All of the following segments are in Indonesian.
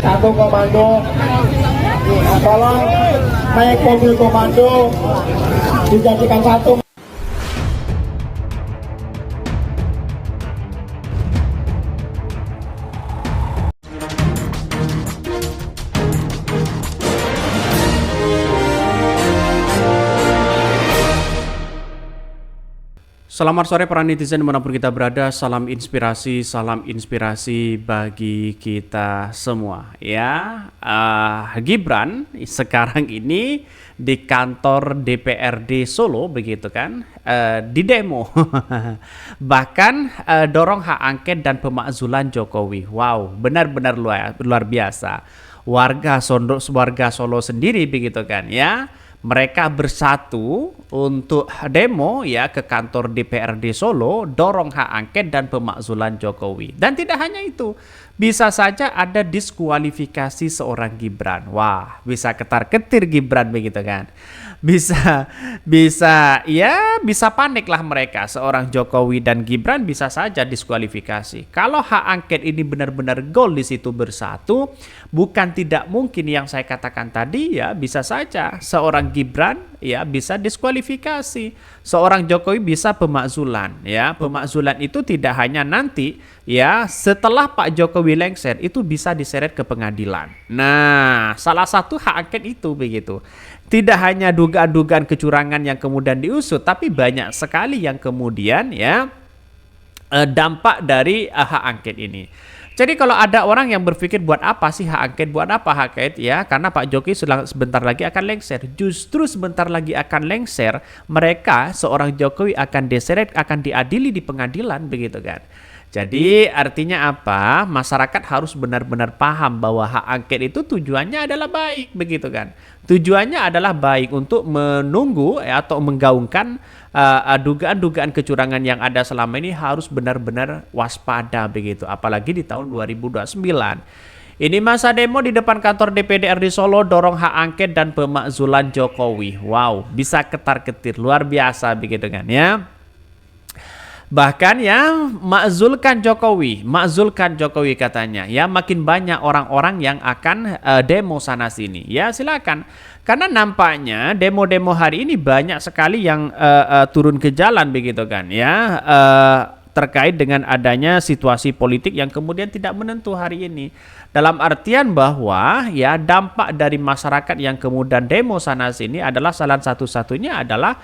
satu komando, tolong naik mobil komando dijadikan satu. Selamat sore para netizen dimanapun kita berada, salam inspirasi bagi kita semua ya. Gibran sekarang ini di kantor DPRD Solo begitu kan, di demo bahkan dorong hak angket dan pemakzulan Jokowi. Wow, benar-benar luar biasa. Warga Solo sendiri begitu kan ya. Mereka bersatu untuk demo ya ke kantor DPRD Solo, dorong hak angket dan pemakzulan Jokowi. Dan tidak hanya itu, bisa saja ada diskualifikasi seorang Gibran. Wah, bisa ketar-ketir Gibran begitu kan. Bisa panik lah mereka. Seorang Jokowi dan Gibran bisa saja diskualifikasi. Kalau hak angket ini benar-benar gol di situ bersatu, bukan tidak mungkin yang saya katakan tadi ya, bisa saja seorang Gibran ya bisa diskualifikasi, seorang Jokowi bisa pemakzulan ya. Pemakzulan itu tidak hanya nanti ya setelah Pak Jokowi lengser, itu bisa diseret ke pengadilan. Nah, salah satu hak angket itu begitu. Tidak hanya dugaan-dugaan kecurangan yang kemudian diusut, tapi banyak sekali yang kemudian ya dampak dari hak angket ini. Jadi kalau ada orang yang berpikir buat apa sih hak angket, buat apa hak angket ya, karena Pak Jokowi sebentar lagi akan lengser. Justru sebentar lagi akan lengser, mereka seorang Jokowi akan diseret, akan diadili di pengadilan begitu kan. Jadi artinya apa? Masyarakat harus benar-benar paham bahwa hak angket itu tujuannya adalah baik begitu kan. Tujuannya adalah baik untuk menunggu atau menggaungkan dugaan-dugaan kecurangan yang ada selama ini, harus benar-benar waspada begitu. Apalagi di tahun 2029. Ini masa demo di depan kantor DPRD Solo, dorong hak angket dan pemakzulan Jokowi. Wow, bisa ketar-ketir luar biasa begitu kan ya. Bahkan ya makzulkan Jokowi katanya ya, makin banyak orang-orang yang akan demo sana sini ya, silakan. Karena nampaknya demo-demo hari ini banyak sekali yang turun ke jalan begitu kan ya, terkait dengan adanya situasi politik yang kemudian tidak menentu hari ini. Dalam artian bahwa ya dampak dari masyarakat yang kemudian demo sana sini adalah salah satu-satunya adalah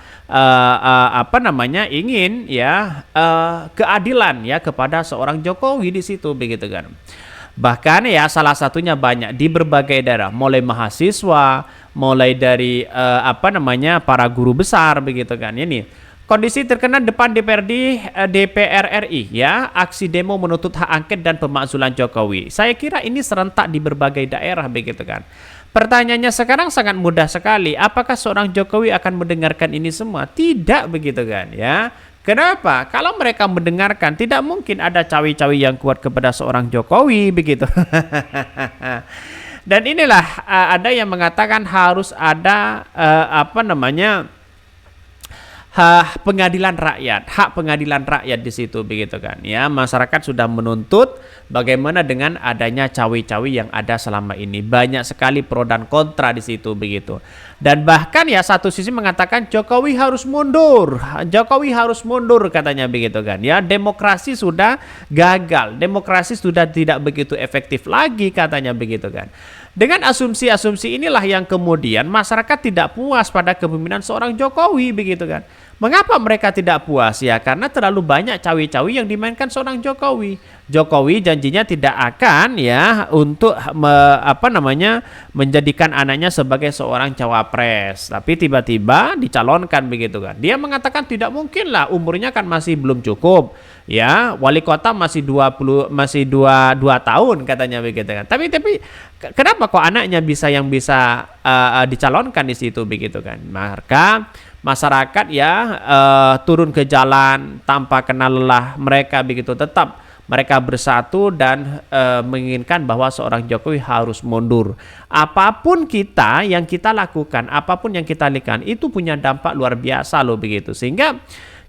ingin ya keadilan ya kepada seorang Jokowi di situ begitu kan. Bahkan ya salah satunya banyak di berbagai daerah, mulai mahasiswa, mulai dari para guru besar begitu kan. Ini kondisi terkena depan DPR RI ya, aksi demo menuntut hak angket dan pemakzulan Jokowi. Saya kira ini serentak di berbagai daerah begitu kan. Pertanyaannya sekarang sangat mudah sekali, apakah seorang Jokowi akan mendengarkan ini semua? Tidak begitu kan ya. Kenapa? Kalau mereka mendengarkan, tidak mungkin ada cawi-cawi yang kuat kepada seorang Jokowi begitu. Dan inilah ada yang mengatakan harus ada hak pengadilan rakyat di situ begitu kan ya. Masyarakat sudah menuntut bagaimana dengan adanya cawi-cawi yang ada selama ini, banyak sekali pro dan kontra di situ begitu. Dan bahkan ya satu sisi mengatakan Jokowi harus mundur katanya begitu kan ya. Demokrasi sudah gagal, demokrasi sudah tidak begitu efektif lagi katanya begitu kan. Dengan asumsi-asumsi inilah yang kemudian masyarakat tidak puas pada kepemimpinan seorang Jokowi begitu kan. Mengapa mereka tidak puas? Ya karena terlalu banyak cawi-cawi yang dimainkan seorang Jokowi. Jokowi janjinya tidak akan ya untuk menjadikan anaknya sebagai seorang cawapres, tapi tiba-tiba dicalonkan begitu kan. Dia mengatakan tidak mungkin lah, umurnya kan masih belum cukup. Ya, wali kota masih 22 tahun katanya begitu kan. Tapi kenapa kok anaknya bisa dicalonkan di situ begitu kan? Maka masyarakat ya turun ke jalan tanpa kenal lelah, mereka begitu tetap mereka bersatu dan menginginkan bahwa seorang Jokowi harus mundur. Apapun yang kita lakukan, apapun yang kita lakukan itu punya dampak luar biasa loh begitu. Sehingga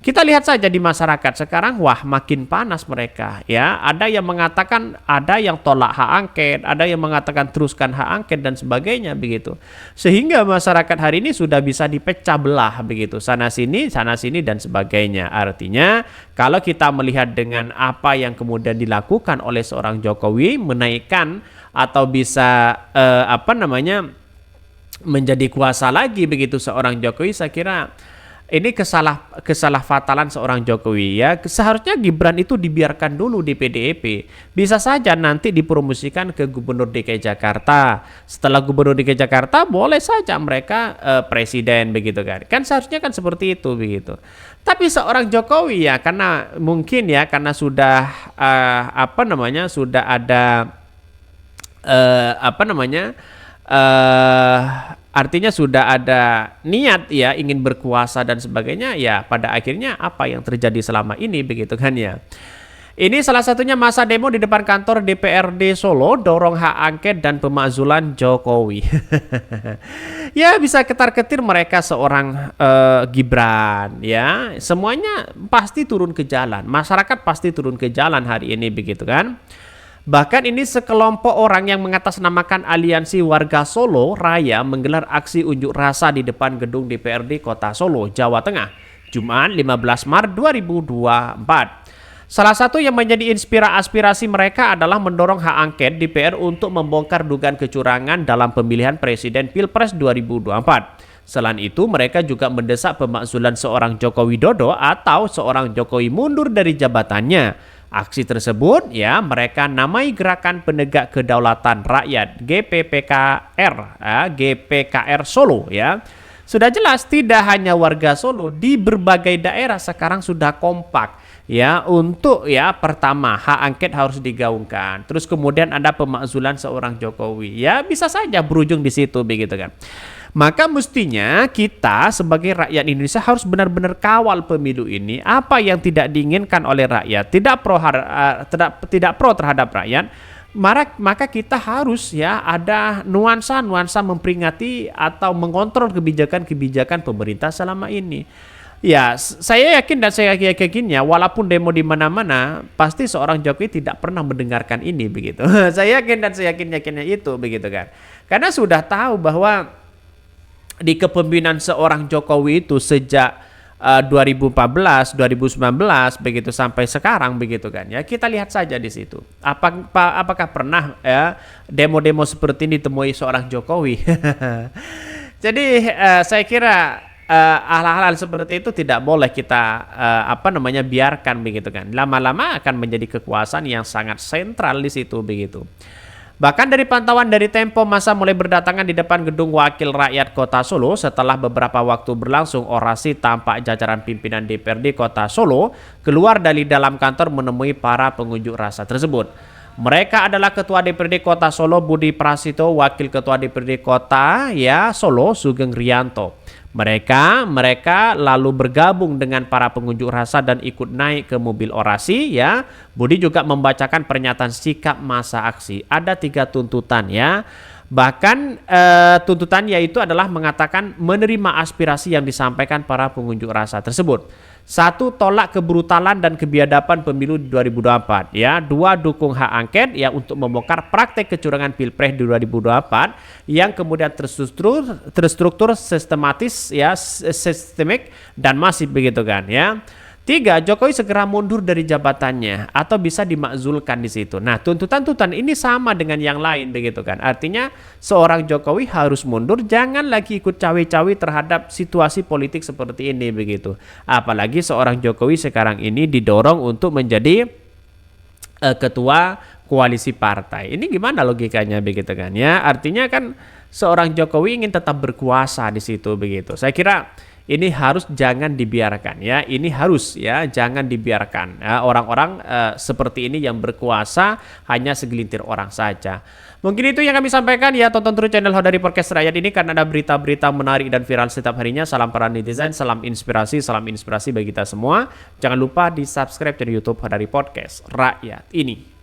Kita lihat saja di masyarakat sekarang, wah makin panas mereka ya. Ada yang mengatakan, ada yang tolak hak angket, ada yang mengatakan teruskan hak angket dan sebagainya begitu. Sehingga masyarakat hari ini sudah bisa dipecah belah begitu, sana sini dan sebagainya. Artinya kalau kita melihat dengan apa yang kemudian dilakukan oleh seorang Jokowi, menaikkan atau bisa menjadi kuasa lagi begitu seorang Jokowi, saya kira ini kesalah fatalan seorang Jokowi ya. Seharusnya Gibran itu dibiarkan dulu di PDIP. Bisa saja nanti dipromosikan ke Gubernur DKI Jakarta. Setelah Gubernur DKI Jakarta boleh saja mereka presiden begitu kan. Kan seharusnya kan seperti itu begitu. Tapi seorang Jokowi ya, karena mungkin ya karena sudah sudah ada artinya sudah ada niat ya ingin berkuasa dan sebagainya ya, pada akhirnya apa yang terjadi selama ini begitu kan ya. Ini salah satunya masa demo di depan kantor DPRD Solo, dorong hak angket dan pemakzulan Jokowi. Ya bisa ketar-ketir mereka seorang Gibran ya, semuanya pasti turun ke jalan, masyarakat pasti turun ke jalan hari ini begitu kan. Bahkan ini sekelompok orang yang mengatasnamakan Aliansi Warga Solo Raya menggelar aksi unjuk rasa di depan gedung DPRD Kota Solo, Jawa Tengah, Jumat 15 Maret 2024. Salah satu yang menjadi aspirasi mereka adalah mendorong hak angket DPR untuk membongkar dugaan kecurangan dalam pemilihan presiden Pilpres 2024. Selain itu, mereka juga mendesak pemakzulan seorang Joko Widodo atau seorang Jokowi mundur dari jabatannya. Aksi tersebut ya mereka namai Gerakan Penegak Kedaulatan Rakyat GPKR Solo ya. Sudah jelas tidak hanya warga Solo, di berbagai daerah sekarang sudah kompak ya untuk ya pertama hak angket harus digaungkan. Terus kemudian ada pemakzulan seorang Jokowi. Ya bisa saja berujung di situ begitu kan. Maka mestinya kita sebagai rakyat Indonesia harus benar-benar kawal pemilu ini. Apa yang tidak diinginkan oleh rakyat, tidak pro terhadap rakyat, maka kita harus ya ada nuansa-nuansa memperingati atau mengontrol kebijakan-kebijakan pemerintah selama ini. Ya, saya yakin dan saya yakinnya walaupun demo di mana-mana, pasti seorang Jokowi tidak pernah mendengarkan ini begitu. Saya yakin dan saya yakinnya itu begitu kan. Karena sudah tahu bahwa di kepemimpinan seorang Jokowi itu sejak 2014, 2019 begitu sampai sekarang begitu kan ya. Kita lihat saja di situ. Apakah pernah ya demo-demo seperti ini ditemui seorang Jokowi? Jadi saya kira hal-hal seperti itu tidak boleh kita biarkan begitu kan. Lama-lama akan menjadi kekuasaan yang sangat sentral di situ begitu. Bahkan dari pantauan dari Tempo, masa mulai berdatangan di depan gedung Wakil Rakyat Kota Solo. Setelah beberapa waktu berlangsung orasi, tampak jajaran pimpinan DPRD Kota Solo keluar dari dalam kantor menemui para pengunjuk rasa tersebut. Mereka adalah Ketua DPRD Kota Solo Budi Prasito, Wakil Ketua DPRD Kota Solo Sugeng Rianto. Mereka lalu bergabung dengan para pengunjuk rasa dan ikut naik ke mobil orasi ya. Budi juga membacakan pernyataan sikap masa aksi. Ada 3 tuntutan ya. Bahkan tuntutan yaitu adalah mengatakan menerima aspirasi yang disampaikan para pengunjuk rasa tersebut. 1. Tolak kebrutalan dan kebiadaban pemilu 2024 ya. 2. Dukung hak angket ya untuk membongkar praktek kecurangan Pilpres 2024 yang kemudian terstruktur sistematis ya, sistemik dan masif begitu kan ya. 3. Jokowi segera mundur dari jabatannya atau bisa dimakzulkan di situ. Nah, tuntutan-tuntutan ini sama dengan yang lain begitu kan. Artinya seorang Jokowi harus mundur, jangan lagi ikut cawe-cawe terhadap situasi politik seperti ini begitu. Apalagi seorang Jokowi sekarang ini didorong untuk menjadi ketua koalisi partai. Ini gimana logikanya begitu kan ya? Artinya kan seorang Jokowi ingin tetap berkuasa di situ begitu. Saya kira ini harus jangan dibiarkan ya. Ini harus ya jangan dibiarkan ya, orang-orang seperti ini yang berkuasa hanya segelintir orang saja. Mungkin itu yang kami sampaikan ya. Tonton terus channel Hodari Podcast Rakyat ini karena ada berita-berita menarik dan viral setiap harinya. Salam para netizen, salam inspirasi bagi kita semua. Jangan lupa di subscribe channel YouTube Hodari Podcast Rakyat ini.